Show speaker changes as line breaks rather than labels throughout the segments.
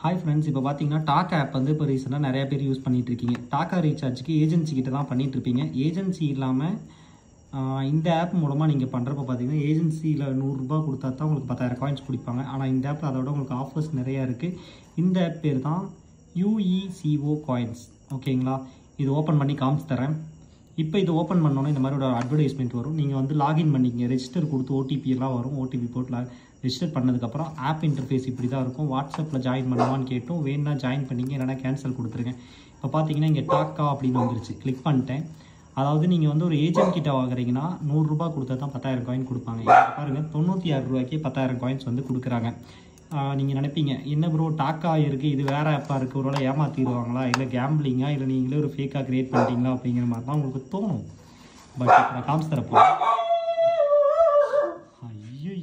Hi friends, இப்போ பார்த்தீங்கன்னா talk app வந்து இப்போ ரீசெண்டாக நிறைய பேர் யூஸ் பண்ணிட்டு இருக்கீங்க. டாக்கா ரீசார்ஜுக்கு ஏஜென்சி கிட்ட தான் பண்ணிட்டு இருப்பீங்க. ஏஜென்சி இல்லாமல் இந்த ஆப் மூலமாக நீங்கள் பண்ணுறப்ப பார்த்தீங்கன்னா ஏஜென்சியில் 100 ரூபா கொடுத்தா தான் உங்களுக்கு 10,000 காயின்ஸ் கொடுப்பாங்க. ஆனால் இந்த ஆப்பில் அதோட உங்களுக்கு ஆஃபர்ஸ் நிறையா இருக்குது. இந்த ஆப் பேர் தான் UECO காயின்ஸ். ஓகேங்களா, இது ஓப்பன் பண்ணி காமிச்சு தரேன். இப்போ இது ஓப்பன் பண்ணோன்னே இந்த மாதிரி ஒரு அட்வர்டைஸ்மெண்ட் வரும். நீங்கள் வந்து லாகின் பண்ணிக்கிங்க, ரெஜிஸ்டர் கொடுத்து OTP எல்லாம் வரும். OTP போட்டு ரெஜிஸ்டர் பண்ணதுக்கப்புறம் ஆப் இன்டர்ஃபேஸ் இப்படி தான் இருக்கும். வாட்ஸ்அப்பில் ஜாயின் பண்ணுவான்னு கேட்டும், வேணுன்னா ஜாயின் பண்ணிங்க, இல்லைனா கேன்சல் கொடுத்துருங்க. இப்போ பார்த்தீங்கன்னா இங்கே டாக்கா அப்படின்னு வந்துருச்சு, கிளிக் பண்ணிட்டேன். அதாவது நீங்கள் வந்து ஒரு ஏஜென்ட் கிட்ட வாங்குறீங்கன்னா 100 ரூபா கொடுத்தா தான் 10,000 காயின் கொடுப்பாங்க. பாருங்கள், 96 ரூபாய்க்கே 10,000 காயின்ஸ் வந்து கொடுக்குறாங்க. நீங்கள் நினைப்பீங்க, என்ன ப்ரோ டாக்கா இருக்குது, இது வேறு ஆப்பாக இருக்குது, ஒரு வேளை ஏமாற்றிடுவாங்களா, இல்லை கேம்பிளிங்கா, இல்லை நீங்களே ஒரு ஃபேக்காக க்ரியேட் பண்ணிட்டீங்களா அப்படிங்கிற மாதிரி தான் உங்களுக்கு தோணும். பட் இப்போ நான் காமிச்சு தரப்போ ஐயோ,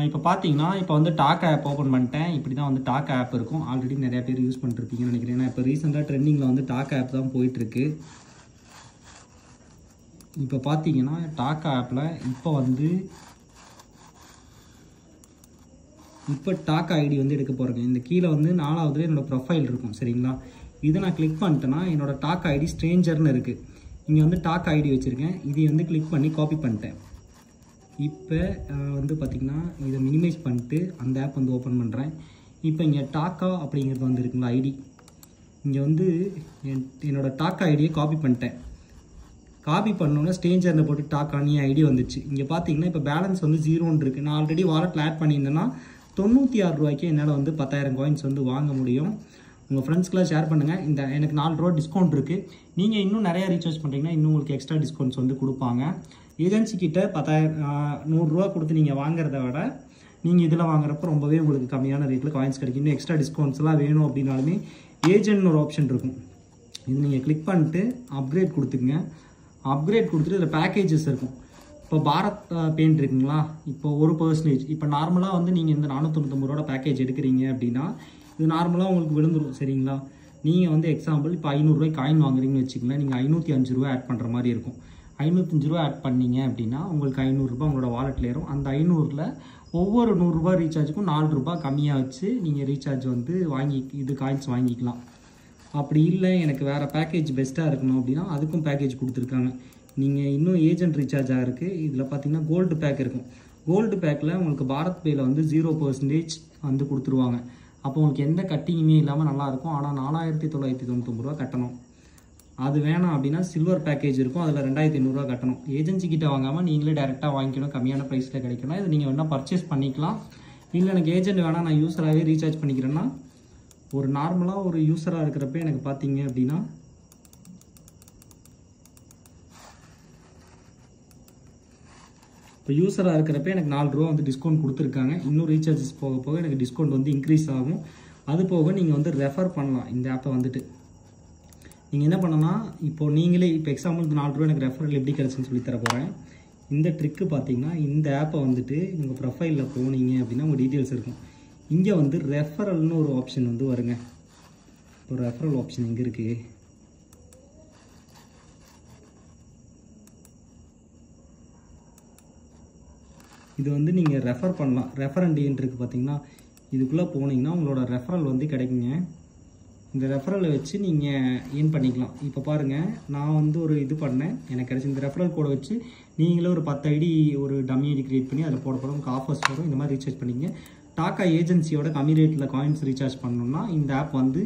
இப்போ பார்த்தீங்கன்னா இப்போ வந்து டாக்கா ஆப் ஓப்பன் பண்ணிட்டேன். இப்படி தான் வந்து டாக்கா ஆப் இருக்கும். ஆல்ரெடி நிறையா பேர் யூஸ் பண்ணிருப்பீங்கன்னு நினைக்கிறேன். ஏன்னா இப்போ ரீசெண்டாக ட்ரெண்டிங்கில் வந்து டாக்கா ஆப் தான் போயிட்டுருக்கு. இப்போ பார்த்தீங்கன்னா டாக்கா ஆப்பில் இப்போ டாக்கா ஐடி வந்து எடுக்க போகிறேங்க. இந்த கீழே வந்து 4வது என்னோடய ப்ரொஃபைல் இருக்கும். சரிங்களா, இதை நான் கிளிக் பண்ணிட்டேன்னா என்னோடய டாக்கா ஐடி ஸ்ட்ரேஞ்சர்னு இருக்குது. இங்கே வந்து டாக்கா ஐடி வச்சுருக்கேன். இதை வந்து கிளிக் பண்ணி காப்பி பண்ணிட்டேன். இப்போ வந்து பார்த்திங்கன்னா இதை மினிமைஸ் பண்ணிட்டு அந்த ஆப் வந்து ஓப்பன் பண்ணுறேன். இப்போ இங்கே டாக்கா அப்படிங்கிறது வந்து இருக்குங்களா ஐடி, இங்கே வந்து என்னோடய டாக்கா ஐடியை காப்பி பண்ணிட்டேன். காப்பி பண்ணோன்னா ஸ்ட்ரேஞ்சர்னு போட்டு டாக்கானி ஐடி வந்துச்சு. இங்கே பார்த்தீங்கன்னா இப்போ பேலன்ஸ் வந்து 0ன்னு இருக்குது. நான் ஆல்ரெடி வாலெட்டில் ஆட் பண்ணியிருந்தேன்னா 96 ரூபாய்க்கு என்னால் வந்து 10,000 காயின்ஸ் வந்து வாங்க முடியும். உங்கள் ஃப்ரெண்ட்ஸ்க்கெலாம் ஷேர் பண்ணுங்கள். இந்த எனக்கு 4 ரூபா டிஸ்கவுண்ட் இருக்குது. நீங்கள் இன்னும் நிறையா ரீசார்ஜ் பண்ணுறீங்கன்னா இன்னும் உங்களுக்கு எக்ஸ்ட்ரா டிஸ்கவுண்ட்ஸ் வந்து கொடுப்பாங்க. ஏஜென்சி கிட்ட 100 ரூபா கொடுத்து நீங்கள் வாங்குறத விட நீங்கள் இதில் வாங்குறப்ப ரொம்பவே உங்களுக்கு கம்மியான ரேட்டில் காயின்ஸ் கிடைக்கும். இன்னும் எக்ஸ்ட்ரா டிஸ்கவுண்ட்ஸ்லாம் வேணும் அப்படின்னாலுமே ஏஜென்ட்னு ஒரு ஆப்ஷன் இருக்கும். இது நீங்கள் கிளிக் பண்ணிட்டு அப்கிரேட் கொடுத்துக்குங்க. அப்கிரேட் கொடுத்துட்டு இதில் பேக்கேஜஸ் இருக்கும். இப்போ பாரத் பெயிண்ட் இருக்குங்களா, இப்போ 1%. இப்போ நார்மலாக வந்து நீங்கள் இந்த 499 ரூபா பேக்கேஜ் எடுக்கிறீங்க அப்படின்னா இது நார்மலாக உங்களுக்கு விழுந்துடும். சரிங்களா, நீங்கள் வந்து எக்ஸாம்பிள் இப்போ 500 ரூபாய் காயின் வாங்குறீங்கன்னு வச்சுக்கலாம். நீங்கள் 505 ரூபா ஆட் பண்ணுற மாதிரி இருக்கும். 505 ரூபா ஆட் பண்ணீங்க அப்படின்னா உங்களுக்கு 500 ரூபா உங்களோட வாலெட்டில் ஏறும். அந்த 500ல் ஒவ்வொரு 100 ரூபா ரீசார்ஜுக்கும் 4 ரூபா கம்மியாக வச்சு நீங்கள் ரீசார்ஜ் வந்து காயின்ஸ் வாங்கிக்கலாம். அப்படி இல்லை எனக்கு வேறு பேக்கேஜ் பெஸ்ட்டாக இருக்கணும் அப்படின்னா அதுக்கும் பேக்கேஜ் கொடுத்துருக்காங்க. நீங்கள் இன்னும் ஏஜென்ட் ரீசார்ஜாக இருக்குது. இதில் பார்த்தீங்கன்னா கோல்டு பேக் இருக்கும். கோல்டு பேக்கில் உங்களுக்கு பாரத் பேயில் வந்து 0% வந்து கொடுத்துருவாங்க. அப்போ உங்களுக்கு எந்த கட்டிங்குமே இல்லாமல் நல்லாயிருக்கும். ஆனால் 4,999 ரூபா கட்டணும். அது வேணாம் அப்படின்னா சில்வர் பேக்கேஜ் இருக்கும், அதில் 2,500 ரூபா கட்டணும். ஏஜென்சி கிட்ட வாங்காமல் நீங்களே டேரெக்டாக வாங்கிக்கணும், கம்மியான ப்ரைஸில் கிடைக்கணும். இது நீங்கள் வேணால் பர்ச்சேஸ் பண்ணிக்கலாம். இல்லை எனக்கு ஏஜென்ட் வேணால் நான் யூஸராகவே ரீசார்ஜ் பண்ணிக்கிறேன்னா ஒரு நார்மலாக ஒரு யூஸராக இருக்கிறப்ப எனக்கு பார்த்தீங்க அப்படின்னா இப்போ யூஸராக இருக்கிறப்ப எனக்கு 4 ரூபா வந்து டிஸ்கவுண்ட் கொடுத்துருக்காங்க. இன்னும் ரீசார்ஜஸ் போக போக எனக்கு டிஸ்கவுண்ட் வந்து இன்க்ரீஸ் ஆகும். அது போக நீங்கள் வந்து ரெஃபர் பண்ணலாம் இந்த ஆப்பை வந்துட்டு. நீங்கள் என்ன பண்ணலாம், இப்போது நீங்களே இப்போ எக்ஸாம்பிள் 4 ரூபா எனக்கு ரெஃபரல் எப்படி கிடச்சுன்னு சொல்லி தர போகிறேன். இந்த ட்ரிக்கு பார்த்தீங்கன்னா இந்த ஆப்பை வந்துட்டு உங்கள் ப்ரொஃபைலில் போனீங்க அப்படின்னா உங்கள் டீட்டெயில்ஸ் இருக்கும். இங்கே வந்து ரெஃபரல்னு ஒரு ஆப்ஷன் வந்து வருங்க. இப்போ ரெஃபரல் ஆப்ஷன் எங்கே இருக்குது, இது வந்து நீங்கள் ரெஃபர் பண்ணலாம். ரெஃபரண்ட் இருக்குது பார்த்தீங்கன்னா, இதுக்குள்ளே போனீங்கன்னா உங்களோட ரெஃபரல் வந்து கிடைக்குங்க. இந்த ரெஃபரலை வச்சு நீங்கள் ஏர்ன் பண்ணிக்கலாம். இப்போ பாருங்கள், நான் வந்து ஒரு இது பண்ணேன், எனக்கு கிடைச்சி இந்த ரெஃபரல் கோடை வச்சு நீங்களே ஒரு 10 ஐடி ஒரு டம்மி ஐடி க்ரியேட் பண்ணி அதில் போட உங்களுக்கு ஆஃபர்ஸ் வரும். இந்த மாதிரி ரீசார்ஜ் பண்ணிங்க. டாக்கா ஏஜென்சியோட கம்மி ரேட்டில் காயின்ஸ் ரீசார்ஜ் பண்ணணும்னா இந்த ஆப் வந்து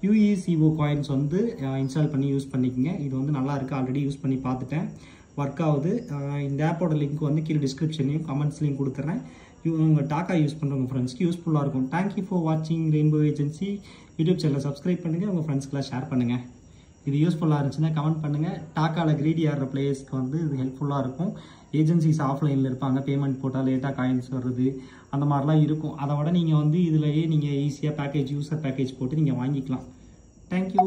UECO காயின்ஸ் வந்து இன்ஸ்டால் பண்ணி யூஸ் பண்ணிக்கோங்க. இது வந்து நல்லா இருக்குது, ஆல்ரெடி யூஸ் பண்ணி பார்த்துட்டேன், ஒர்க் ஆகுது. இந்த ஆப்போட லிங்க் வந்து கீழே டிஸ்கிரிப்ஷன்லையும் கமெண்ட்ஸ்லையும் கொடுத்துறேன். உங்கள் டாக்கா யூஸ் பண்ணுறவங்க ஃப்ரெண்ட்ஸ்க்கு யூஸ்ஃபுல்லாக இருக்கும். தேங்க்யூ ஃபார் வாட்சிங் ரெயின்போ ஏஜென்சி. யூடியூப் சேனலை சப்ஸ்கிரைப் பண்ணுங்கள், உங்கள் ஃப்ரெண்ட்ஸ்க்கெலாம் ஷேர் பண்ணுங்கள். இது யூஸ்ஃபுல்லாக இருந்துச்சுன்னா கமெண்ட் பண்ணுங்கள். டாக்காவில் கிரீடி ஆடுற பிளேயர்ஸ்க்கு வந்து இது ஹெல்ப்ஃபுல்லாக இருக்கும். ஏஜென்சிஸ் ஆஃப்லைனில் இருப்பாங்க, பேமெண்ட் போட்டால் லேட்டாக காயின்ஸ் வருது, அந்த மாதிரிலாம் இருக்கும். அதை விட நீங்கள் வந்து இதிலேயே நீங்கள் ஈஸியாக யூஸர் பேக்கேஜ் போட்டு நீங்கள் வாங்கிக்கலாம். தேங்க்யூ.